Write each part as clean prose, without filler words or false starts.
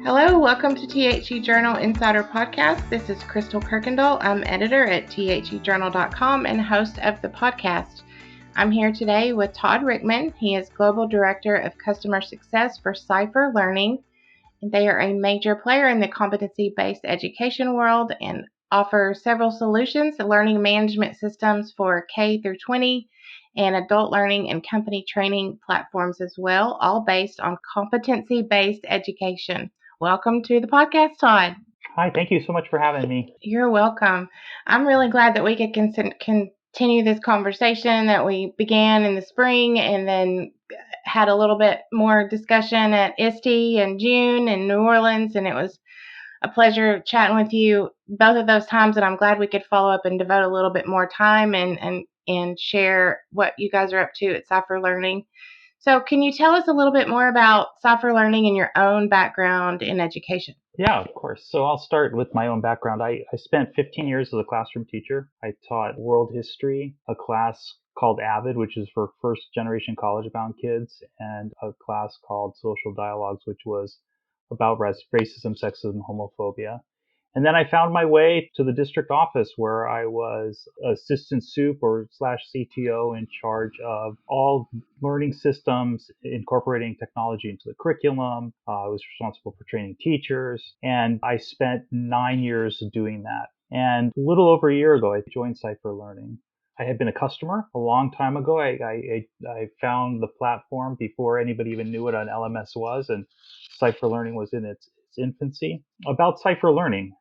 Hello, welcome to THE Journal Insider Podcast. This is Crystal Kirkendall. I'm editor at thejournal.com and host of the podcast. I'm here today with Todd Ryckman. He is Global Director of Customer Success for Cypher Learning. They are a major player in the competency-based education world and offer several solutions, learning management systems for K through 20 and adult learning and company training platforms as well, all based on competency-based education. Welcome to the podcast, Todd. Hi, thank you so much for having me. You're welcome. I'm really glad that we could continue this conversation that we began in the spring and then had a little bit more discussion at ISTE in June in New Orleans, and it was a pleasure chatting with you both of those times, and I'm glad we could follow up and devote a little bit more time and share what you guys are up to at Cypher Learning. So can you tell us a little bit more about Cypher Learning and your own background in education? Yeah, of course. So I'll start with my own background. I spent 15 years as a classroom teacher. I taught world history, a class called AVID, which is for first generation college-bound kids, and a class called Social Dialogues, which was about racism, sexism, homophobia. And then I found my way to the district office where I was assistant sup or slash CTO in charge of all learning systems, incorporating technology into the curriculum. I was responsible for training teachers, and I spent 9 years doing that. And a little over a year ago, I joined Cypher Learning. I had been a customer a long time ago. I found the platform before anybody even knew what an LMS was, and Cypher Learning was in its infancy. About Cypher Learning.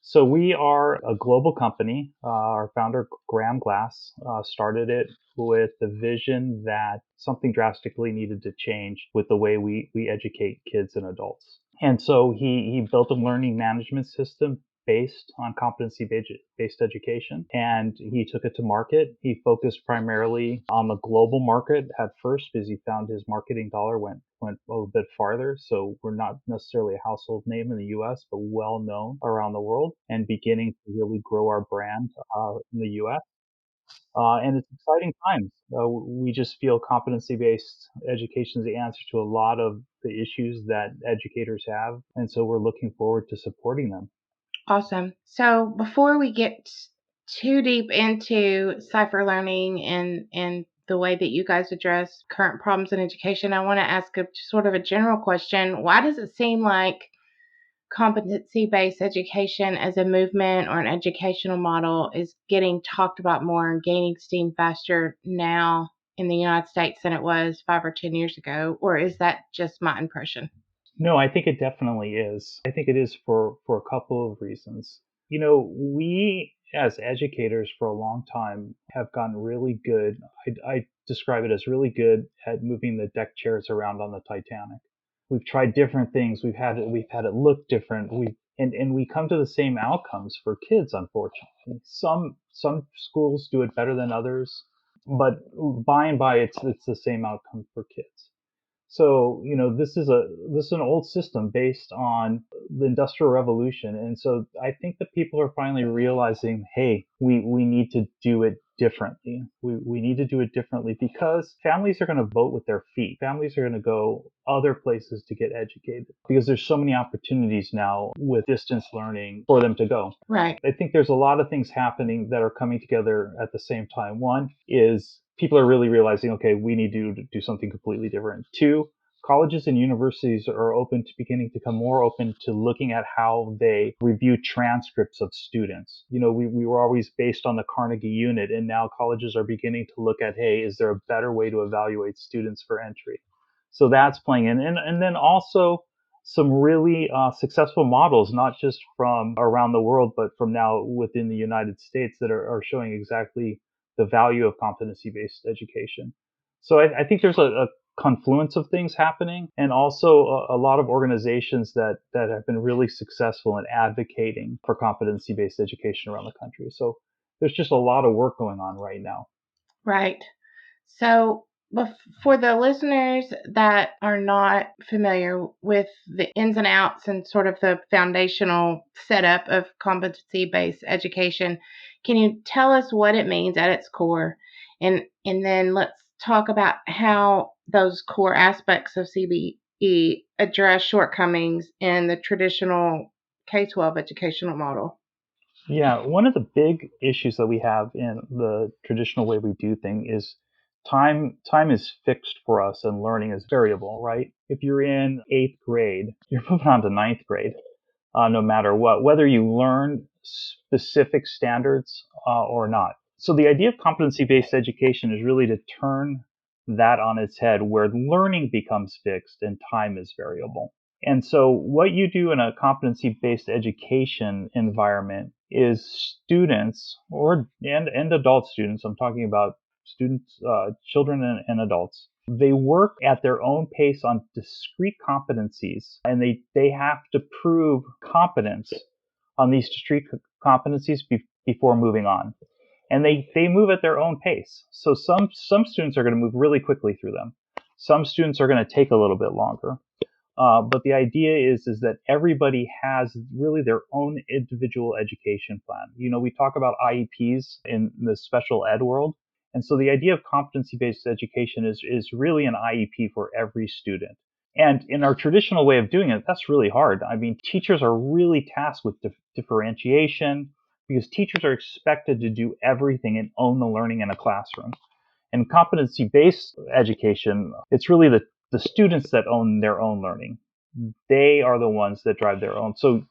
So we are a global company. Our founder, Graham Glass, started it with the vision that something drastically needed to change with the way we educate kids and adults. And so he built a learning management system based on competency-based education, and he took it to market. He focused primarily on the global market at first because he found his marketing dollar went a little bit farther. So we're not necessarily a household name in the US, but well known around the world and beginning to really grow our brand in the US. And it's exciting times. We just feel competency-based education is the answer to a lot of the issues that educators have. And so we're looking forward to supporting them. Awesome. So before we get too deep into Cypher Learning and the way that you guys address current problems in education, I want to ask a sort of a general question. Why does it seem like competency-based education as a movement or an educational model is getting talked about more and gaining steam faster now in the United States than it was 5 or 10 years ago? Or is that just my impression? No, I think it definitely is. I think it is for a couple of reasons. You know, we as educators for a long time have gotten really good. I describe it as really good at moving the deck chairs around on the Titanic. We've tried different things. We've had it look different. And we come to the same outcomes for kids, unfortunately. Some schools do it better than others, but by and by it's the same outcome for kids. So, you know, this is an old system based on the Industrial Revolution. And so I think that people are finally realizing, hey, we need to do it differently. We need to do it differently because families are going to vote with their feet. Families are going to go other places to get educated because there's so many opportunities now with distance learning for them to go. Right. I think there's a lot of things happening that are coming together at the same time. One is people are really realizing, okay, we need to do something completely different. Two, colleges and universities are beginning to become more open to looking at how they review transcripts of students. You know, we were always based on the Carnegie unit, and now colleges are beginning to look at, hey, is there a better way to evaluate students for entry? So that's playing in. And then also some really successful models, not just from around the world, but from now within the United States that are showing exactly the value of competency-based education. So I think there's a confluence of things happening, and also a lot of organizations that have been really successful in advocating for competency-based education around the country. So there's just a lot of work going on right now. Right. So for the listeners that are not familiar with the ins and outs and sort of the foundational setup of competency-based education, can you tell us what it means at its core? And then let's talk about how those core aspects of address shortcomings in the traditional K-12 educational model? Yeah, one of the big issues that we have in the traditional way we do things is time is fixed for us and learning is variable, right? If you're in 8th grade, you're moving on to 9th grade, no matter what, whether you learn specific standards or not. So the idea of competency-based education is really to turn that on its head, where learning becomes fixed and time is variable. And so what you do in a competency-based education environment is students and adult students, I'm talking about students, children and adults, they work at their own pace on discrete competencies, and they have to prove competence on these discrete competencies before moving on. And they move at their own pace. So some students are going to move really quickly through them. Some students are going to take a little bit longer. But the idea is that everybody has really their own individual education plan. You know, we talk about IEPs in the special ed world. And so the idea of competency-based education is really an IEP for every student. And in our traditional way of doing it, that's really hard. I mean, teachers are really tasked with differentiation because teachers are expected to do everything and own the learning in a classroom. In competency-based education, it's really the students that own their own learning. They are the ones that drive their own. So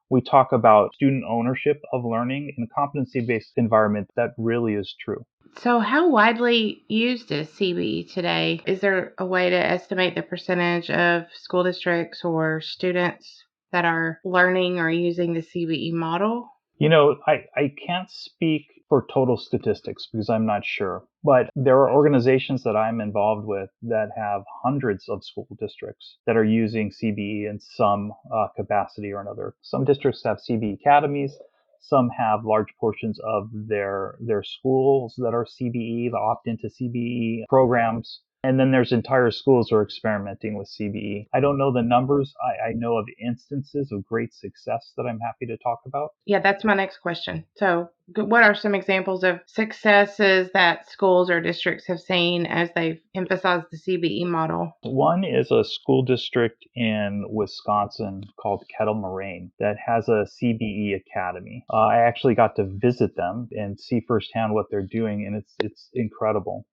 we talk about student ownership of learning in a competency-based environment. That really is true. So how widely used is CBE today? Is there a way to estimate the percentage of school districts or students that are learning or using the CBE model? You know, I can't speak for total statistics because I'm not sure, but there are organizations that I'm involved with that have hundreds of school districts that are using CBE in some capacity or another. Some districts have CBE academies. Some have large portions of their schools that are CBE, that opt into CBE programs. And then there's entire schools who are experimenting with CBE. I don't know the numbers. I know of instances of great success that I'm happy to talk about. Yeah, that's my next question. So, what are some examples of successes that schools or districts have seen as they've emphasized the CBE model? One is a school district in Wisconsin called Kettle Moraine that has a CBE academy. I actually got to visit them and see firsthand what they're doing, and it's incredible.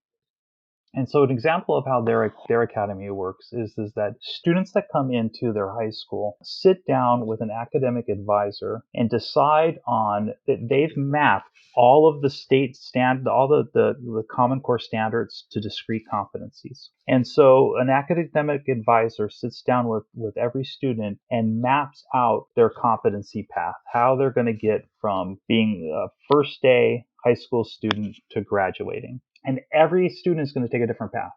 And so an example of how their academy works is that students that come into their high school sit down with an academic advisor and decide on that they've mapped all of the all the Common Core standards to discrete competencies. And so an academic advisor sits down with every student and maps out their competency path, how they're going to get from being a first day high school student to graduating. And every student is going to take a different path,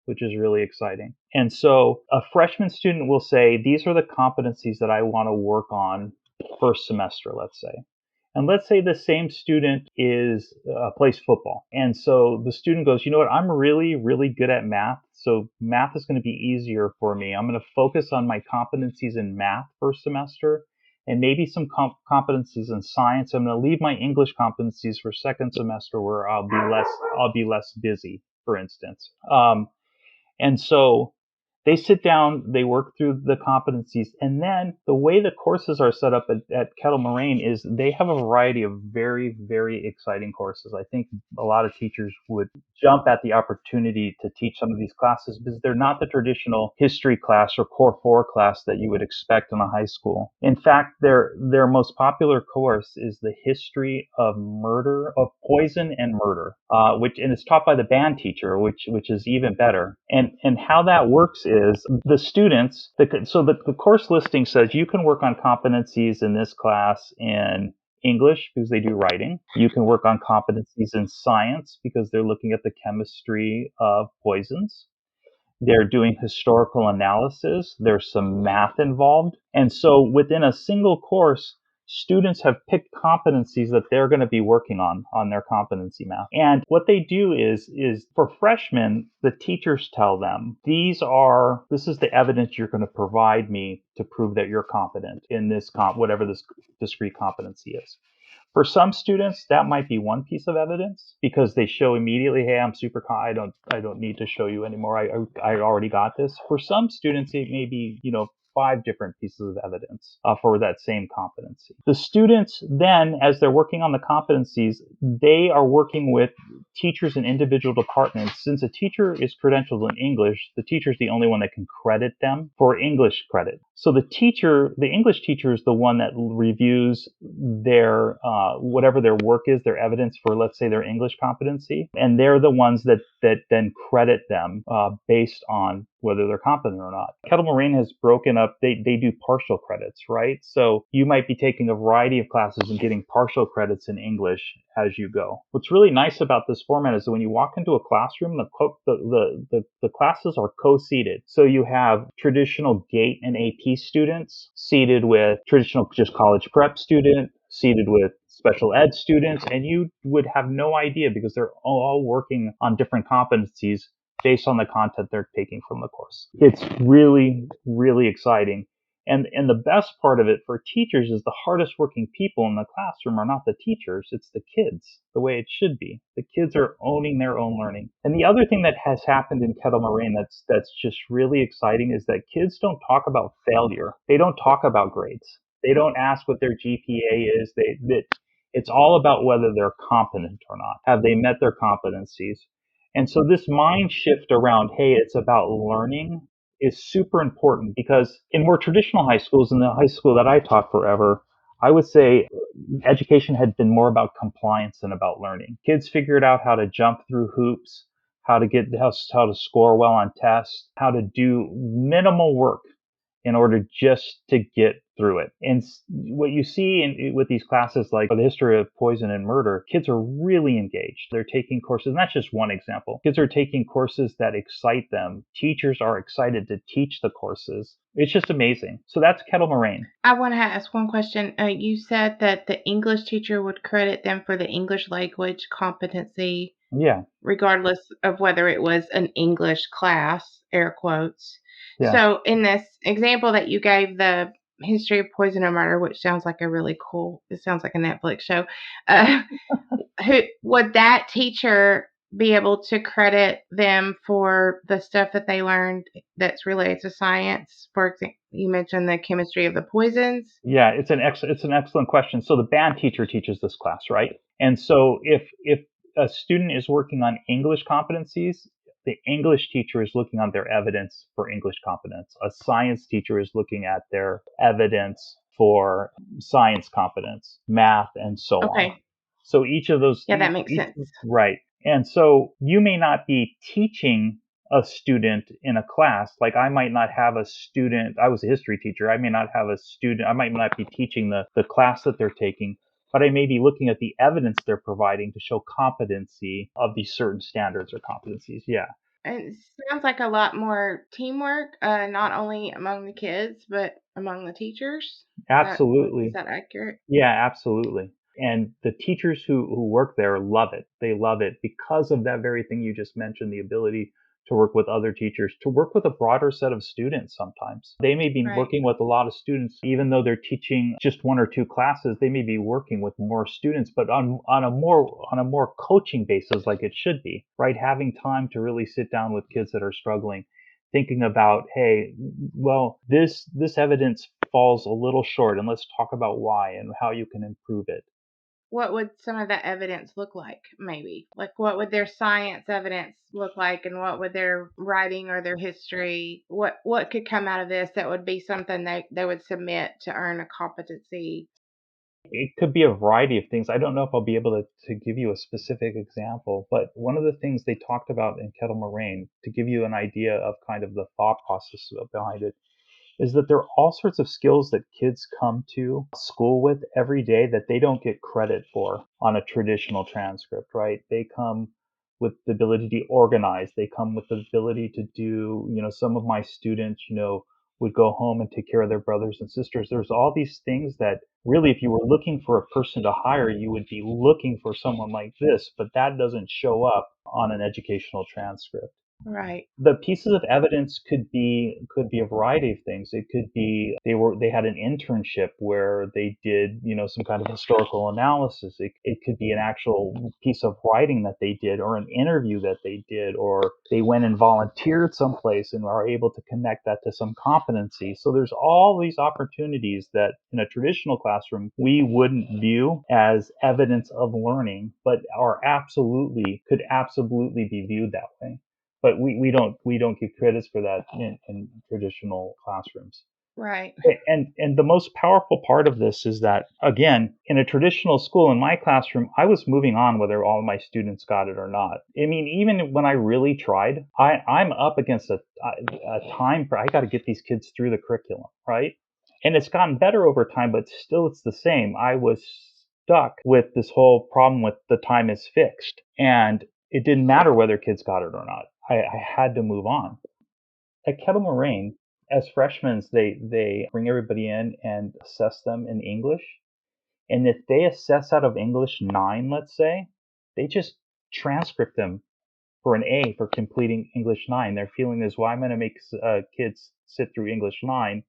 which is really exciting. And so a freshman student will say, these are the competencies that I want to work on first semester, let's say. And let's say the same student plays football. And so the student goes, you know what, I'm really, really good at math. So math is going to be easier for me. I'm going to focus on my competencies in math first semester and maybe some competencies in science. I'm going to leave my English competencies for second semester where I'll be less busy, for instance. And so they sit down, they work through the competencies, and then the way the courses are set up at Kettle Moraine is they have a variety of very, very exciting courses. I think a lot of teachers would jump at the opportunity to teach some of these classes because they're not the traditional history class or core 4 class that you would expect in a high school. In fact, their most popular course is the history of poison and murder, and it's taught by the band teacher, which is even better. And how that works is the students, the course listing says you can work on competencies in this class in English because they do writing. You can work on competencies in science because they're looking at the chemistry of poisons. They're doing historical analysis. There's some math involved. And so within a single course, students have picked competencies that they're going to be working on their competency map. And what they do is for freshmen, the teachers tell them, this is the evidence you're going to provide me to prove that you're competent in this whatever this discrete competency is. For some students, that might be one piece of evidence because they show immediately, hey, I'm super I don't need to show you anymore. I already got this. For some students, it may be, 5 different pieces of evidence for that same competency. The students then, as they're working on the competencies, they are working with teachers in individual departments. Since a teacher is credentialed in English, the teacher is the only one that can credit them for English credit. So the English teacher is the one that reviews their, whatever their work is, their evidence for, let's say, their English competency. And they're the ones that then credit them based on whether they're competent or not. Kettle Moraine has broken up, they do partial credits, right? So you might be taking a variety of classes and getting partial credits in English as you go. What's really nice about this format is that when you walk into a classroom, the classes are co-seated. So you have traditional GATE and AP students seated with traditional just college prep students, seated with special ed students, and you would have no idea because they're all working on different competencies based on the content they're taking from the course. It's really, really exciting. And the best part of it for teachers is the hardest working people in the classroom are not the teachers, it's the kids, the way it should be. The kids are owning their own learning. And the other thing that has happened in Kettle Moraine that's just really exciting is that kids don't talk about failure. They don't talk about grades. They don't ask what their GPA is. It's all about whether they're competent or not. Have they met their competencies? And so this mind shift around, hey, it's about learning is super important because in more traditional high schools, in the high school that I taught forever, I would say education had been more about compliance than about learning. Kids figured out how to jump through hoops, how to score well on tests, how to do minimal work in order just to get through it. And what you see with these classes like the history of poison and murder, kids are really engaged. They're taking courses, and that's just one example. Kids are taking courses that excite them. Teachers are excited to teach the courses. It's just amazing. So that's Kettle Moraine. I want to ask one question. You said that the English teacher would credit them for the English language competency. Yeah. Regardless of whether it was an English class, air quotes. Yeah. So in this example that you gave, the history of poison and murder, which sounds like it sounds like a Netflix show, who would that teacher be able to credit them for the stuff that they learned that's related to science? For example, you mentioned the chemistry of the poisons. Yeah, it's an excellent question. So the band teacher teaches this class, right? And so if a student is working on English competencies, the English teacher is looking on their evidence for English competence. A science teacher is looking at their evidence for science competence, math, and so on. So each of those, yeah, that makes sense. Right. And so you may not be teaching a student in a class. Like I might not have a student, I was a history teacher. I may not have a student, I might not be teaching the class that they're taking, but I may be looking at the evidence they're providing to show competency of these certain standards or competencies. Yeah. And it sounds like a lot more teamwork, not only among the kids, but among the teachers. Absolutely. Is that accurate? Yeah, absolutely. And the teachers who work there love it. They love it because of that very thing you just mentioned, the ability to work with other teachers, to work with a broader set of students sometimes. They may be working with a lot of students, even though they're teaching just 1 or 2 classes, they may be working with more students, but on a more coaching basis like it should be, right? Having time to really sit down with kids that are struggling, thinking about, hey, well, this evidence falls a little short, and let's talk about why and how you can improve it. What would some of that evidence look like, maybe? Like, what would their science evidence look like, and what would their writing or their history, what could come out of this that would be something they would submit to earn a competency? It could be a variety of things. I don't know if I'll be able to give you a specific example, but one of the things they talked about in Kettle Moraine, to give you an idea of kind of the thought process behind it, is that there are all sorts of skills that kids come to school with every day that they don't get credit for on a traditional transcript, right? They come with the ability to organize. They come with the ability to do, some of my students, would go home and take care of their brothers and sisters. There's all these things that really, if you were looking for a person to hire, you would be looking for someone like this, but that doesn't show up on an educational transcript. Right. The pieces of evidence could be a variety of things. It could be they had an internship where they did, some kind of historical analysis. It could be an actual piece of writing that they did, or an interview that they did, or they went and volunteered someplace and are able to connect that to some competency. So there's all these opportunities that in a traditional classroom we wouldn't view as evidence of learning, but could absolutely be viewed that way. But we don't give credits for that in traditional classrooms. Right. And the most powerful part of this is that, again, in a traditional school, in my classroom, I was moving on whether all my students got it or not. I mean, even when I really tried, I'm up against a time. I got to get these kids through the curriculum, right? And it's gotten better over time, but still it's the same. I was stuck with this whole problem with the time is fixed. And it didn't matter whether kids got it or not. I had to move on. At Kettle Moraine, as freshmen, they bring everybody in and assess them in English. And if they assess out of English 9, let's say, they just transcript them for an A for completing English 9. Their feeling is, why am I going to make kids sit through English 9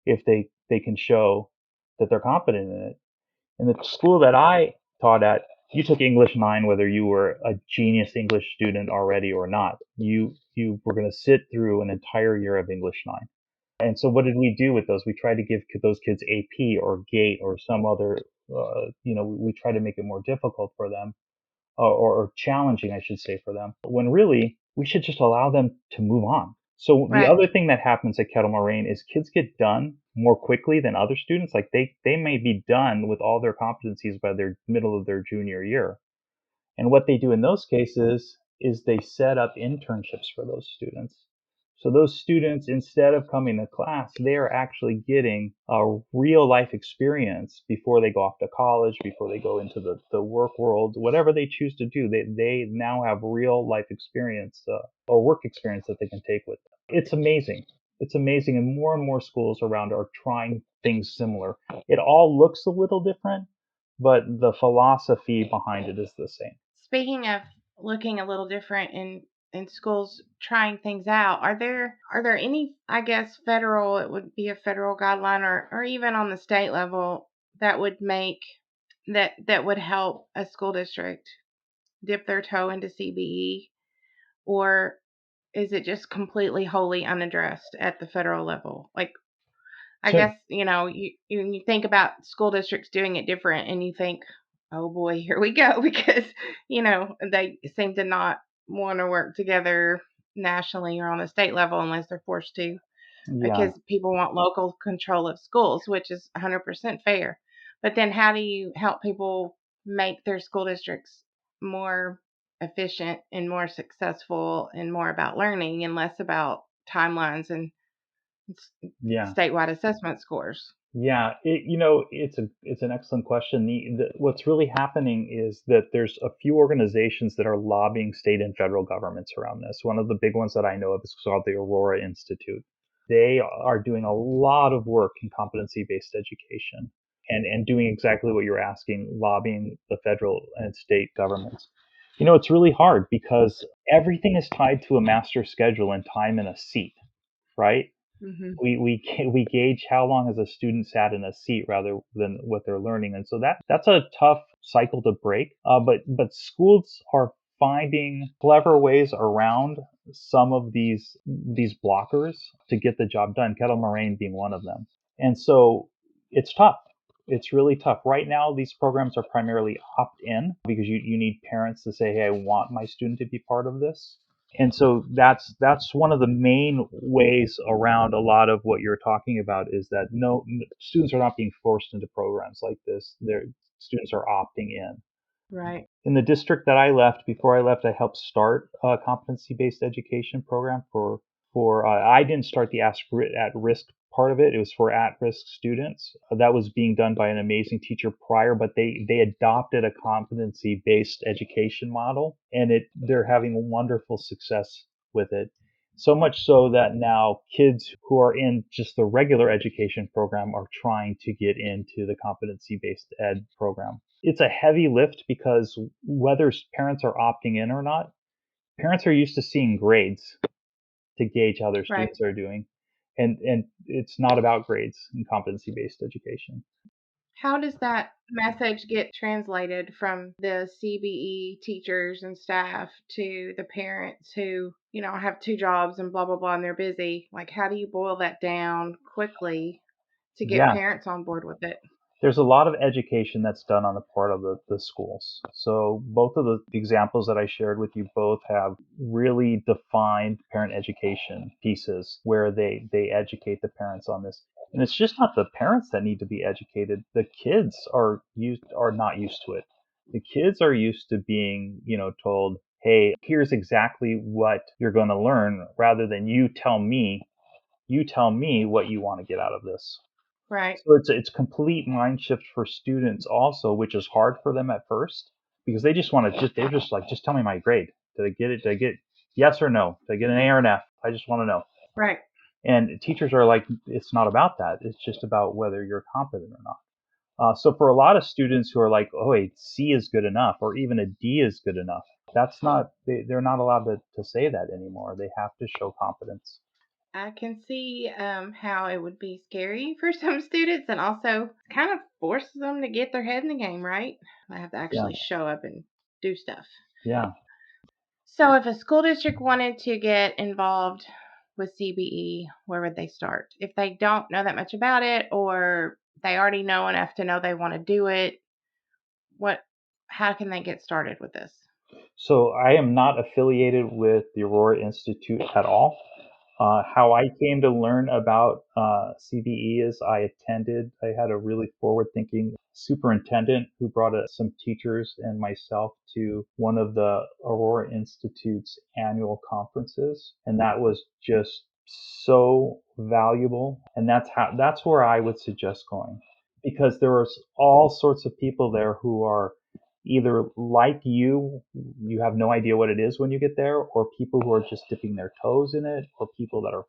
if they can show that they're competent in it? In the school that I taught at, you took English 9 whether you were a genius English student already or not. You were going to sit through an entire year of English 9. And so what did we do with those? We tried to give those kids AP or GATE or some other, we try to make it more difficult for them, or challenging, I should say, for them, when really we should just allow them to move on. So the Right. other thing that happens at Kettle Moraine is kids get done more quickly than other students. Like they may be done with all their competencies by their middle of their junior year. And what they do in those cases is they set up internships for those students. So those students, instead of coming to class, they are actually getting a real life experience before they go off to college, before they go into the work world, whatever they choose to do. They now have real life experience, or work experience that they can take with them. It's amazing. It's amazing. And more schools around are trying things similar. It all looks a little different, but the philosophy behind it is the same. Speaking of looking a little different in schools trying things out, are there any, I guess, federal, it would be a federal guideline, or even on the state level, that would make that would help a school district dip their toe into CBE, or is it just completely wholly unaddressed at the federal level? Like, I To guess, you think about school districts doing it different, and you think, oh boy, here we go, because they seem to not want to work together nationally or on the state level unless they're forced to, Yeah, because people want local control of schools, which is 100% fair. But then how do you help people make their school districts more efficient and more successful and more about learning and less about timelines and yeah. statewide assessment scores? Yeah, it's an excellent question. What's really happening is that there's a few organizations that are lobbying state and federal governments around this. One of the big ones that I know of is called the Aurora Institute. They are doing a lot of work in competency-based education, and doing exactly what you're asking, lobbying the federal and state governments. It's really hard because everything is tied to a master schedule and time in a seat, right? Hmm. We gauge how long has a student sat in a seat rather than what they're learning, and so that's a tough cycle to break. But schools are finding clever ways around some of these blockers to get the job done. Kettle Moraine being one of them, and so it's tough. It's really tough. Right now, these programs are primarily opt in because you need parents to say, hey, I want my student to be part of this. And so that's one of the main ways around a lot of what you're talking about, is that no, students are not being forced into programs like this. Their students are opting in. Right. In the district that I left, before I left, I helped start a competency-based education program for I didn't start the at-risk part of it. It was for at-risk students. That was being done by an amazing teacher prior, but they adopted a competency-based education model, and they're having wonderful success with it. So much so that now kids who are in just the regular education program are trying to get into the competency-based ed program. It's a heavy lift because whether parents are opting in or not, Parents are used to seeing grades to gauge how their Right. students are doing. And it's not about grades in competency-based education. How does that message get translated from the CBE teachers and staff to the parents who, have two jobs and blah, blah, blah, and they're busy? Like, how do you boil that down quickly to get Yeah, parents on board with it? there's a lot of education that's done on the part of the schools. So both of the examples that I shared with you both have really defined parent education pieces where they educate the parents on this. And it's just not the parents that need to be educated. The kids are not used to it. The kids are used to being, told, hey, here's exactly what you're going to learn rather than you tell me what you want to get out of this. Right, So it's complete mind shift for students also, which is hard for them at first because they just want to they're just like, just tell me my grade. Did I get it? Did I get yes or no? Did I get an A or an F? I just want to know. right. And teachers are like, it's not about that. It's just about whether you're competent or not. So for a lot of students who are like, oh, a C is good enough, or even a D is good enough, that's not they're not allowed to say that anymore. They have to show competence. I can see how it would be scary for some students and also kind of forces them to get their head in the game, right? They have to Yeah, actually show up and do stuff. yeah. So, if a school district wanted to get involved with CBE, where would they start? If they don't know that much about it or they already know enough to know they want to do it, what how can they get started with this? So I am not affiliated with the Aurora Institute at all. How I came to learn about CBE is I had a really forward thinking superintendent who brought some teachers and myself to one of the Aurora Institute's annual conferences. And that was just so valuable. And that's where I would suggest going because there was all sorts of people there who are either like you have no idea what it is when you get there, or people who are just dipping their toes in it, or people that are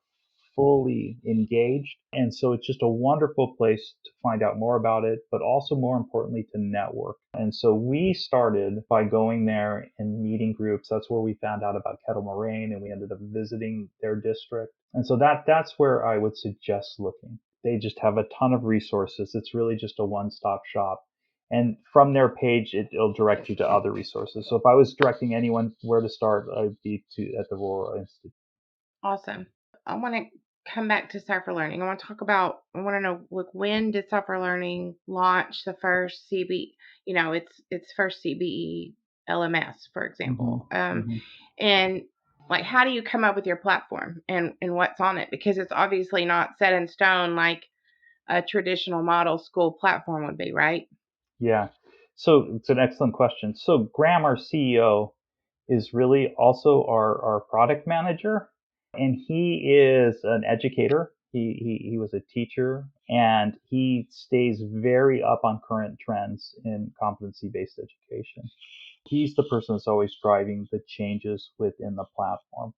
fully engaged. And so it's just a wonderful place to find out more about it, but also more importantly to network. And so we started by going there and meeting groups. That's where we found out about Kettle Moraine and we ended up visiting their district. And so that's where I would suggest looking. They just have a ton of resources. It's really just a one-stop shop. And from their page, it'll direct you to other resources. So if I was directing anyone where to start, I'd be at the Aurora Institute. Awesome. I want to come back to Cypher Learning. I want to know, like, when did Cypher Learning launch the first CB, its first CBE LMS, for Mm-hmm. example. Mm-hmm. And like, how do you come up with your platform and what's on it? Because it's obviously not set in stone like a traditional model school platform would be, right? Yeah. So it's an excellent question. So Graham, our CEO, is really also our product manager, and he is an educator. He was a teacher, and he stays very up on current trends in competency-based education. He's the person that's always driving the changes within the platform.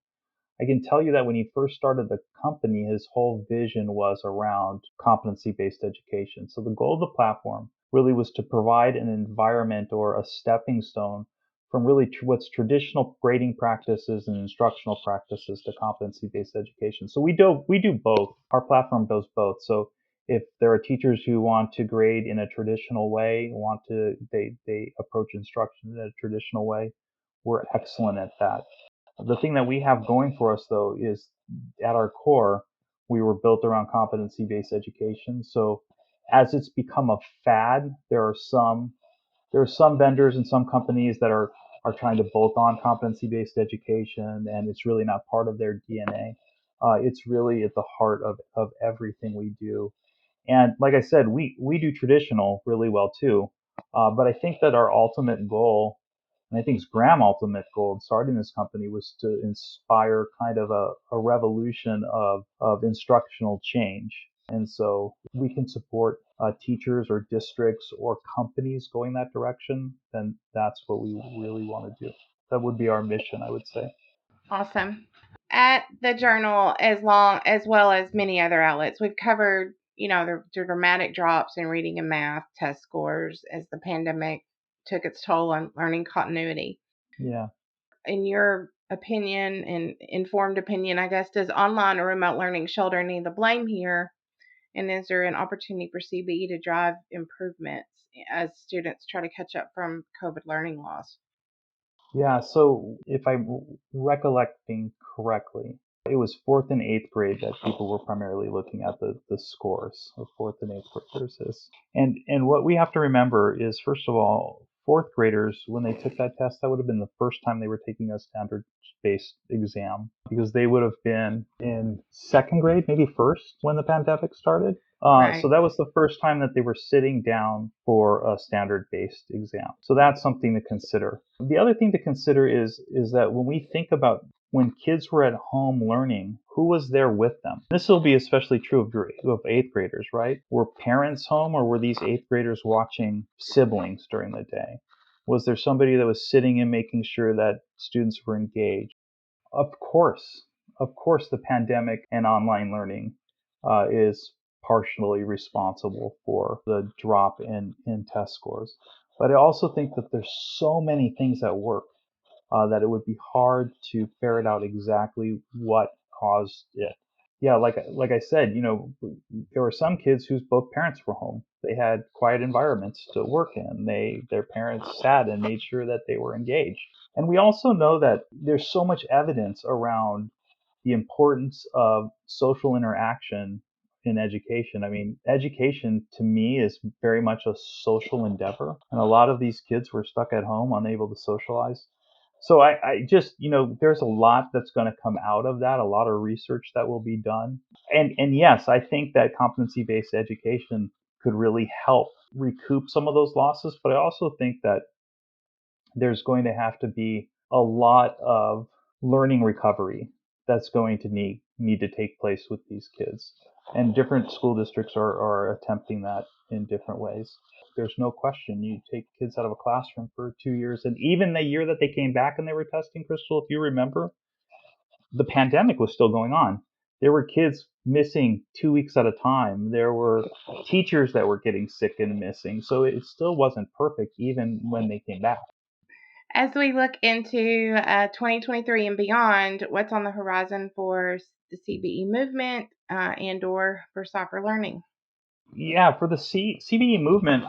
I can tell you that when he first started the company, his whole vision was around competency based education. So the goal of the platform really was to provide an environment or a stepping stone from really what's traditional grading practices and instructional practices to competency based education. So we do both. Our platform does both. So if there are teachers who want to grade in a traditional way, they approach instruction in a traditional way, we're excellent at that. The thing that we have going for us, though, is at our core, we were built around competency based education. So as it's become a fad, there are some vendors and some companies that are trying to bolt on competency based education, and it's really not part of their DNA. It's really at the heart of everything we do. And like I said, we do traditional really well too. But I think that our ultimate goal, and I think it's Graham's ultimate goal in starting this company, was to inspire kind of a revolution of instructional change. And so we can support teachers or districts or companies going that direction, then that's what we really want to do. That would be our mission, I would say. Awesome. At the journal, as well as many other outlets, we've covered, the dramatic drops in reading and math test scores as the pandemic took its toll on learning continuity. Yeah. in your opinion and informed opinion, I guess, does online or remote learning shoulder any of the blame here? And is there an opportunity for CBE to drive improvements as students try to catch up from COVID learning loss? Yeah, so if I'm recollecting correctly, it was fourth and eighth grade that people were primarily looking at the scores of fourth and eighth graders. And what we have to remember is, first of all, fourth graders, when they took that test, that would have been the first time they were taking a standard-based exam, because they would have been in second grade, maybe first, when the pandemic started. So Right. that was the first time that they were sitting down for a standard-based exam. So that's something to consider. The other thing to consider is that when we think about when kids were at home learning, who was there with them? This will be especially true of eighth graders, right? Were parents home, or were these eighth graders watching siblings during the day? Was there somebody that was sitting and making sure that students were engaged? Of course, the pandemic and online learning is partially responsible for the drop in test scores. But I also think that there's so many things at work that it would be hard to ferret out exactly what caused it. Yeah, like I said, there were some kids whose both parents were home. They had quiet environments to work in. Their parents sat and made sure that they were engaged. And we also know that there's so much evidence around the importance of social interaction in education. I mean, education to me is very much a social endeavor, and a lot of these kids were stuck at home, unable to socialize. So I just, there's a lot that's going to come out of that, a lot of research that will be done. And yes, I think that competency-based education could really help recoup some of those losses, but I also think that there's going to have to be a lot of learning recovery that's going to need to take place with these kids. And different school districts are attempting that in different ways. There's no question. You take kids out of a classroom for 2 years, and even the year that they came back and they were testing, Crystal, if you remember, the pandemic was still going on. There were kids missing 2 weeks at a time. There were teachers that were getting sick and missing. So it still wasn't perfect even when they came back. As we look into 2023 and beyond, what's on the horizon for the CBE movement and/or for Cypher Learning? Yeah, for the CBE movement,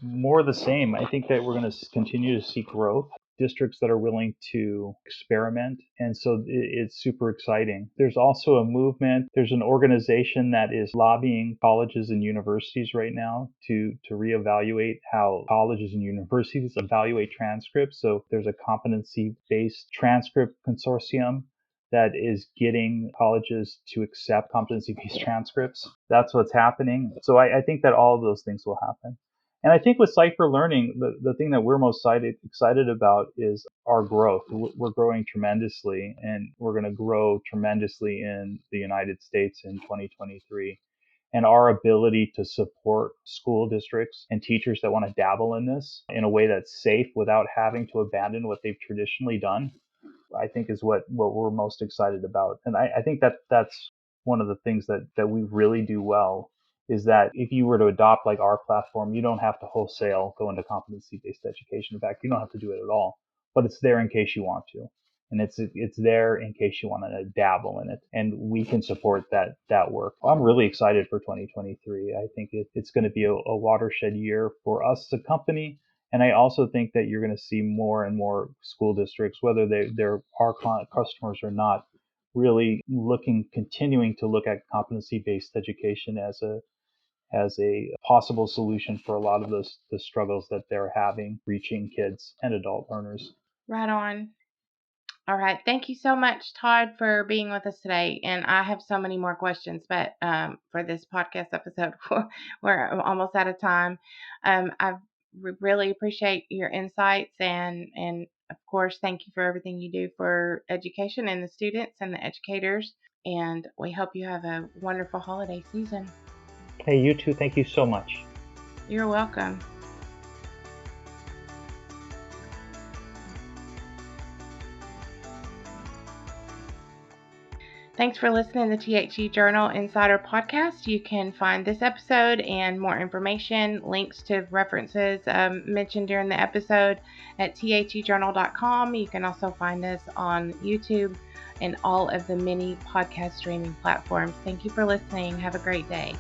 more of the same. I think that we're going to continue to see growth, districts that are willing to experiment. And so it's super exciting. There's also a movement. There's an organization that is lobbying colleges and universities right now to reevaluate how colleges and universities evaluate transcripts. So there's a competency-based transcript consortium that is getting colleges to accept competency-based transcripts. That's what's happening. So I think that all of those things will happen. And I think with Cypher Learning, the thing that we're most excited about is our growth. We're growing tremendously, and we're going to grow tremendously in the United States in 2023. And our ability to support school districts and teachers that want to dabble in this in a way that's safe without having to abandon what they've traditionally done, I think is what we're most excited about. And I think that that's one of the things that we really do well, is that if you were to adopt like our platform, you don't have to wholesale go into competency-based education. In fact, you don't have to do it at all, but it's there in case you want to. And it's there in case you want to dabble in it, and we can support that work. I'm really excited for 2023. I think it's going to be a watershed year for us as a company, and I also think that you're going to see more and more school districts, whether they're our customers or not, really continuing to look at competency-based education as a possible solution for a lot of the struggles that they're having reaching kids and adult learners. Right on. All right. Thank you so much, Todd, for being with us today. And I have so many more questions, but for this podcast episode, we're almost out of time. I really appreciate your insights, and of course, thank you for everything you do for education and the students and the educators. And we hope you have a wonderful holiday season. Hey, you too. Thank you so much. You're welcome. Thanks for listening to the THE Journal Insider Podcast. You can find this episode and more information, links to references mentioned during the episode at thejournal.com. You can also find us on YouTube and all of the many podcast streaming platforms. Thank you for listening. Have a great day.